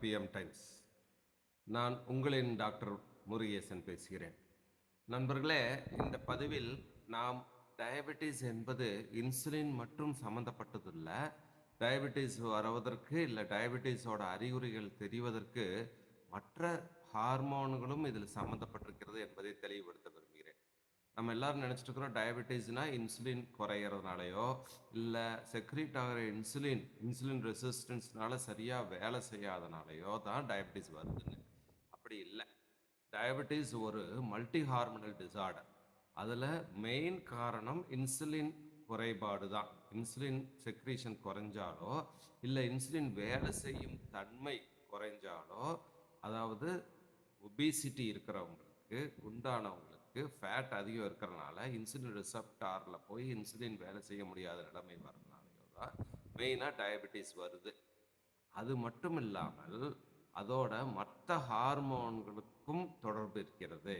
PM times. நான் உங்களின் doctor Murugesan பேசுகிறேன். நண்பர்களே, இந்த பதிவில் நாம் டயபெட்டிஸ் என்பது இன்சுலின் மற்றும் சம்மந்தப்பட்டதில்ல. டயபெட்டிஸ் வருவதற்கு இல்லை டயபெட்டிஸோட அறிகுறிகள் தெரிவதற்கு மற்ற ஹார்மோன்களும் இதில் சம்மந்தப்பட்டிருக்கிறது என்பதை தெளிவுபடுத்த விரும்புகிறேன். நம்ம எல்லாரும் நினச்சிட்டு இருக்கிறோம் டயபெட்டிஸ்னால் இன்சுலின் குறையிறதுனாலையோ இல்லை செக்ரீட் ஆகிற இன்சுலின் ரெசிஸ்டன்ஸ்னால சரியாக வேலை செய்யாதனாலையோ தான் டயபெட்டிஸ் வருதுன்னு. அப்படி இல்லை. டயபெட்டிஸ் ஒரு மல்டி ஹார்மோனல் டிசார்டர். அதில் மெயின் காரணம் இன்சுலின் குறைபாடு தான். இன்சுலின் செக்ரீஷன் குறைஞ்சாலோ இல்லை இன்சுலின் வேலை செய்யும் தன்மை குறைஞ்சாலோ, அதாவது ஒபிசிட்டி இருக்கிறவங்களுக்கு, குண்டானவங்களுக்கு, ஃபேட் அதிகம் இருக்கிறனால இன்சுலின் ரிசப்டாரில் போய் இன்சுலின் வேலை செய்ய முடியாத நிலைமை வரனாலையோ தான் மெயினாக டயபெட்டிஸ் வருது. அது மட்டும் இல்லாமல் அதோட மற்ற ஹார்மோன்களுக்கும் தொடர்பு இருக்கிறது.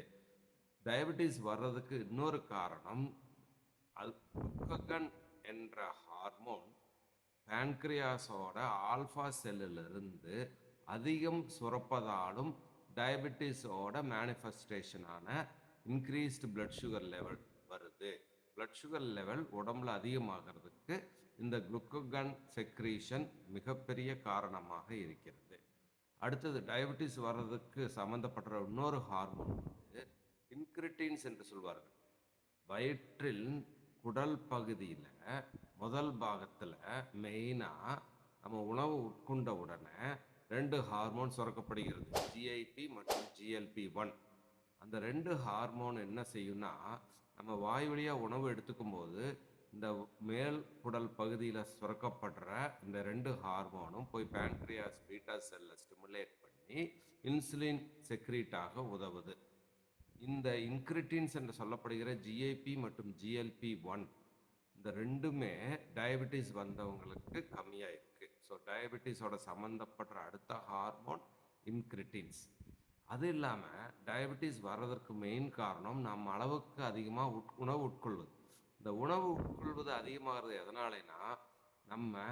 டயபெட்டிஸ் வர்றதுக்கு இன்னொரு காரணம் குளுக்ககன் என்ற ஹார்மோன் பேன்கிரியாஸோட ஆல்ஃபா செல்லிலிருந்து அதிகம் சுரப்பதாலும் டயபெட்டிஸோட மேனிஃபெஸ்டேஷனான இன்க்ரீஸ்டு பிளட் சுகர் லெவல் வருது. பிளட் சுகர் லெவல் உடம்புல அதிகமாகிறதுக்கு இந்த குளுக்ககன் செக்ரீஷன் மிகப்பெரிய காரணமாக இருக்கிறது. அடுத்தது, டயபெட்டிஸ் வர்றதுக்கு சம்மந்தப்பட்ட இன்னொரு ஹார்மோன் வந்து இன்கிரிட்டின்ஸ் என்று சொல்வார்கள். வயிற்றில் குடல் பகுதியில் முதல் பாகத்தில் மெயினாக நம்ம உணவு உட்கொண்ட உடனே 2 ஹார்மோன் சுரக்கப்படுகிறது, ஜிஐபி மற்றும் GLP-1. அந்த 2 ஹார்மோன் என்ன செய்யும்னா, நம்ம வாய் வழியாக உணவு எடுத்துக்கும் போது இந்த மேல் குடல் பகுதியில் சுரக்கப்படுற இந்த 2 ஹார்மோனும் போய் பேன்க்ரியாஸ் பீட்டா செல்லை ஸ்டிமுலேட் பண்ணி இன்சுலின் செக்ரீட் ஆக உதவுது. இந்த இன்கிரிட்டின்ஸ் என்று சொல்லப்படுகிற ஜிஐபி மற்றும் GLP-1 இந்த ரெண்டுமே டயபெட்டிஸ் வந்தவங்களுக்கு கம்மியாக இருக்குது. ஸோ டயபெட்டிஸோட சம்மந்தப்படுற அடுத்த ஹார்மோன் இன்கிரிட்டின்ஸ். அது இல்லாமல் டயபெட்டிஸ் வர்றதற்கு மெயின் காரணம் நம்ம அளவுக்கு அதிகமாக உணவு உட்கொள்வது. இந்த உணவு உட்கொள்வது அதிகமாகிறது எதனாலனா, நம்ம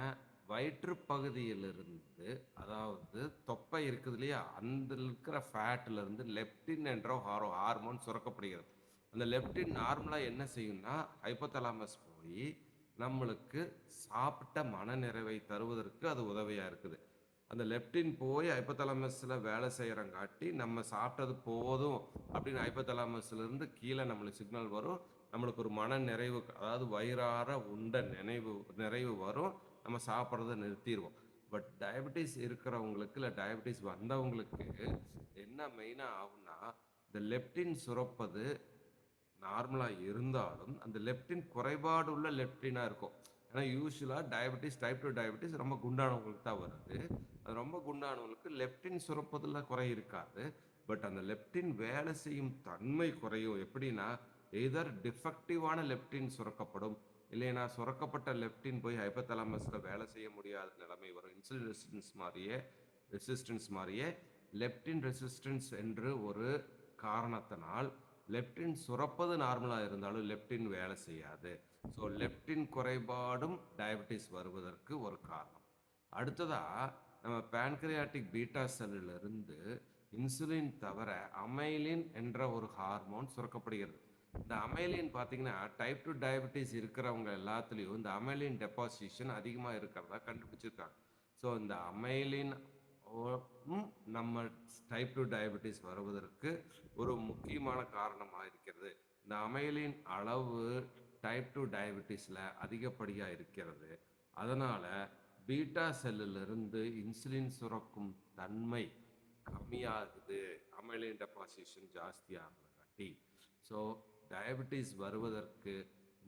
வயிற்றுப்பகுதியிலிருந்து, அதாவது தொப்பை இருக்குது இல்லையா, அந்த இருக்கிற ஃபேட்டிலிருந்து லெப்டின் என்ற ஹார்மோன் சுரக்கப்படுகிறது. அந்த லெப்டின் நார்மலாக என்ன செய்யும்னா ஹைப்போதலாமஸ் போய் நம்மளுக்கு சாப்பிட்ட மனநிறைவை தருவதற்கு அது உதவியாக இருக்குது. அந்த லெப்டின் போய் ஹைப்போதலாமஸில் வேலை செய்கிறங்காட்டி நம்ம சாப்பிட்டது போதும் அப்படின்னு ஹைப்போதலாமஸ்லேருந்து கீழே நம்மளுக்கு சிக்னல் வரும். நம்மளுக்கு ஒரு மன நிறைவு, அதாவது வயிறார உண்ட நிறைவு வரும். நம்ம சாப்பிட்றத நிறுத்திடுவோம். பட் டயபெட்டிஸ் இருக்கிறவங்களுக்கு இல்லை டயபெட்டிஸ் வந்தவங்களுக்கு என்ன மெயினாக ஆகும்னா, இந்த லெப்டின் சுரப்பது நார்மலாக இருந்தாலும் அந்த லெப்டின் குறைபாடு உள்ள லெப்டினாக இருக்கும். ஏன்னா யூஸ்வலாக டயபெட்டிஸ், டைப் 2 டயபெட்டிஸ் ரொம்ப குண்டானவங்களுக்கு தான் வருது. அது ரொம்ப குண்டானவங்களுக்கு லெப்டின் சுரப்பதில் குறை இருக்காது. பட் அந்த லெப்டின் வேலை செய்யும் தன்மை குறையும். எப்படின்னா, எதர் டிஃபெக்டிவான லெப்டின் சுரக்கப்படும், இல்லைன்னா சுரக்கப்பட்ட லெப்டின் போய் ஹைப்போதலாமஸில் வேலை செய்ய முடியாத நிலைமை வரும். இன்சுலின் ரெசிஸ்டன்ஸ் மாதிரியே லெப்டின் ரெசிஸ்டன்ஸ் என்று ஒரு காரணத்தினால் லெப்டின் சுரப்பது நார்மலாக இருந்தாலும் லெப்டின் வேலை செய்யாது. ஸோ லெப்டின் குறைபாடும் டயபெட்டிஸ் வருவதற்கு ஒரு காரணம். அடுத்ததாக, நம்ம பேன்கிரியாட்டிக் பீட்டா செல்லிலிருந்து இன்சுலின் தவிர அமைலின் என்ற ஒரு ஹார்மோன் சுரக்கப்படுகிறது. இந்த அமைலின் பார்த்தீங்கன்னா டைப் 2 டயபெட்டிஸ் இருக்கிறவங்க எல்லாத்துலேயும் இந்த அமைலின் டெபாசிஷன் அதிகமாக இருக்கிறதா கண்டுபிடிச்சிருக்காங்க. ஸோ இந்த அமைலின் நம்ம டைப் 2 டயபெட்டிஸ் வருவதற்கு ஒரு முக்கியமான காரணமாக இருக்கிறது. இந்த அமைலின் அளவு டைப் 2 டயபெட்டிஸில் அதிகப்படியாக இருக்கிறது. அதனால் பீட்டா செல்லிலிருந்து இன்சுலின் சுரக்கும் தன்மை கம்மியாகுது, அமைலின் டெபாசிஷன் ஜாஸ்தியாகிறங்காட்டி. ஸோ டயபெட்டிஸ் வருவதற்கு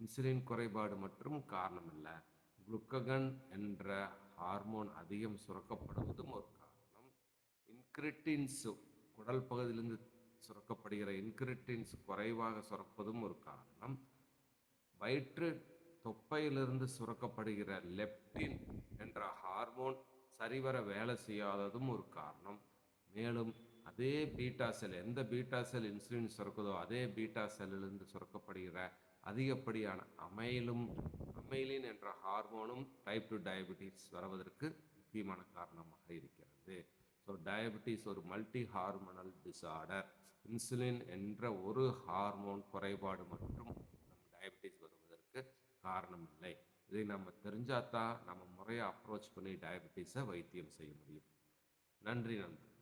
இன்சுலின் குறைபாடு மற்றும் காரணம் இல்லை, குளுக்ககன் என்ற ஹார்மோன் அதிகம் சுரக்கப்படுவதும் ஒரு காரணம். இன்கிரிட்டின்ஸ், குடல் பகுதியிலிருந்து சுரக்கப்படுகிற இன்கிரிட்டின்ஸ் குறைவாக சுரப்பதும் ஒரு காரணம். வயிற்று தொப்பையிலிருந்து சுரக்கப்படுகிற லெப்டின் என்ற ஹார்மோன் சரிவர வேலை செய்யாததும் ஒரு காரணம். மேலும் அதே பீட்டா செல், எந்த பீட்டா செல் இன்சுலின் சுரக்குதோ அதே பீட்டா செல்லிலிருந்து சுரக்கப்படுகிற அதிகப்படியான அமைலின் என்ற ஹார்மோனும் டைப் 2 டயபெட்டிஸ் வருவதற்கு முக்கியமான காரணமாக இருக்கிறது. ஸோ டயபெட்டிஸ் ஒரு மல்டி ஹார்மோனல் டிஸார்டர். இன்சுலின் என்ற ஒரு ஹார்மோன் குறைபாடு மட்டும் நம்ம டயபெட்டிஸ் வருவதற்கு காரணம் இல்லை. இதை நம்ம தெரிஞ்சாதான் நம்ம முறையை அப்ரோச் பண்ணி டயபெட்டிஸை வைத்தியம் செய்ய முடியும். நன்றி நண்பர்.